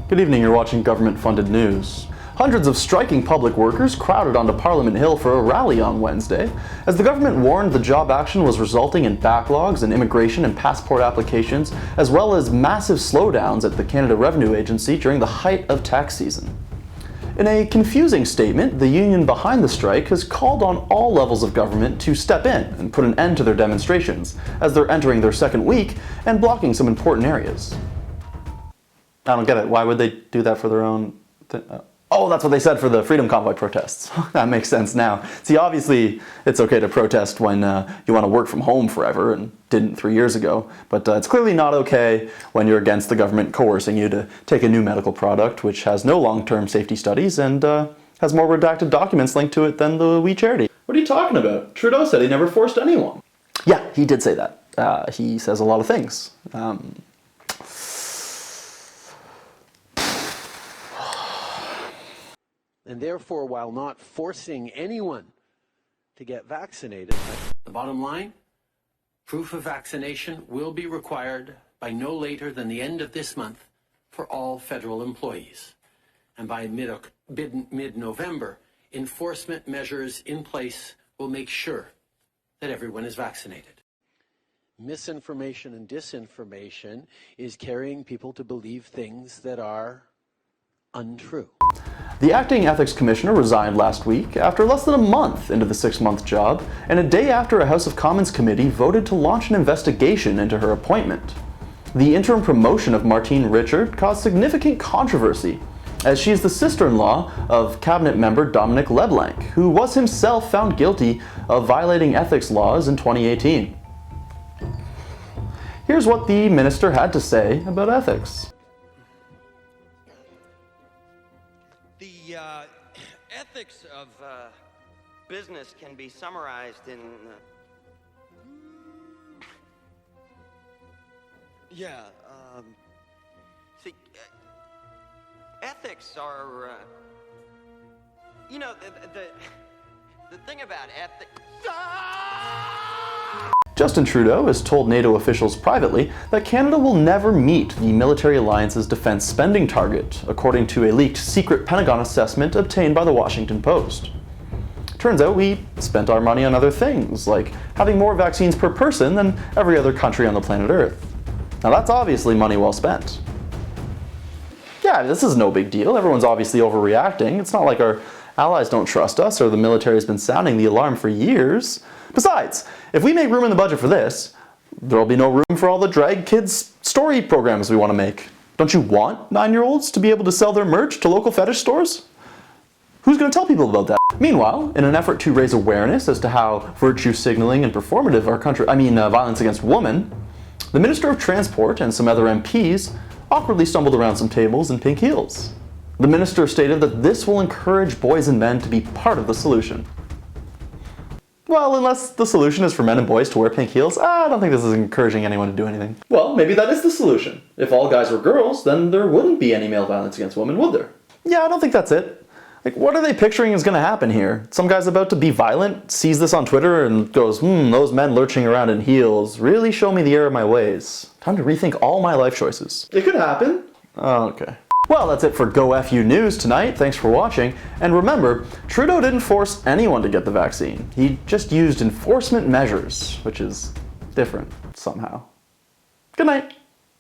Good evening, you're watching government-funded news. Hundreds of striking public workers crowded onto Parliament Hill for a rally on Wednesday, as the government warned the job action was resulting in backlogs in immigration and passport applications, as well as massive slowdowns at the Canada Revenue Agency during the height of tax season. In a confusing statement, the union behind the strike has called on all levels of government to step in and put an end to their demonstrations, as they're entering their second week and blocking some important areas. I don't get it. Why would they do that for their own thing? Oh, that's what they said for the Freedom Convoy protests. That makes sense now. See, obviously, it's okay to protest when you want to work from home forever and didn't 3 years ago. But it's clearly not okay when you're against the government coercing you to take a new medical product which has no long-term safety studies and has more redacted documents linked to it than the We Charity. What are you talking about? Trudeau said he never forced anyone. Yeah, he did say that. He says a lot of things. And therefore, while not forcing anyone to get vaccinated, the bottom line, proof of vaccination will be required by no later than the end of this month for all federal employees. And by mid-November, enforcement measures in place will make sure that everyone is vaccinated. Misinformation and disinformation is carrying people to believe things that are untrue. The acting ethics commissioner resigned last week after less than a month into the 6-month job, and a day after a House of Commons committee voted to launch an investigation into her appointment. The interim promotion of Martine Richard caused significant controversy, as she is the sister-in-law of cabinet member Dominic LeBlanc, who was himself found guilty of violating ethics laws in 2018. Here's what the minister had to say about ethics. The ethics of business can be summarized in see, ethics are you know, the thing about ethics. Justin Trudeau has told NATO officials privately that Canada will never meet the military alliance's defense spending target, according to a leaked secret Pentagon assessment obtained by the Washington Post. Turns out we spent our money on other things, like having more vaccines per person than every other country on the planet Earth. Now that's obviously money well spent. Yeah, this is no big deal. Everyone's obviously overreacting. It's not like our allies don't trust us or the military has been sounding the alarm for years. Besides, if we make room in the budget for this, there'll be no room for all the drag kids story programs we want to make. Don't you want 9-year-olds to be able to sell their merch to local fetish stores? Who's going to tell people about that? Meanwhile, in an effort to raise awareness as to how virtue signaling and performative violence against women, the Minister of Transport and some other MPs awkwardly stumbled around some tables in pink heels. The minister stated that this will encourage boys and men to be part of the solution. Well, unless the solution is for men and boys to wear pink heels, I don't think this is encouraging anyone to do anything. Well, maybe that is the solution. If all guys were girls, then there wouldn't be any male violence against women, would there? Yeah, I don't think that's it. Like, what are they picturing is going to happen here? Some guy's about to be violent, sees this on Twitter, and goes, those men lurching around in heels really show me the error of my ways. Time to rethink all my life choices. It could happen. Oh, okay. Well, that's it for GoFU News tonight. Thanks for watching. And remember, Trudeau didn't force anyone to get the vaccine. He just used enforcement measures, which is different somehow. Good night.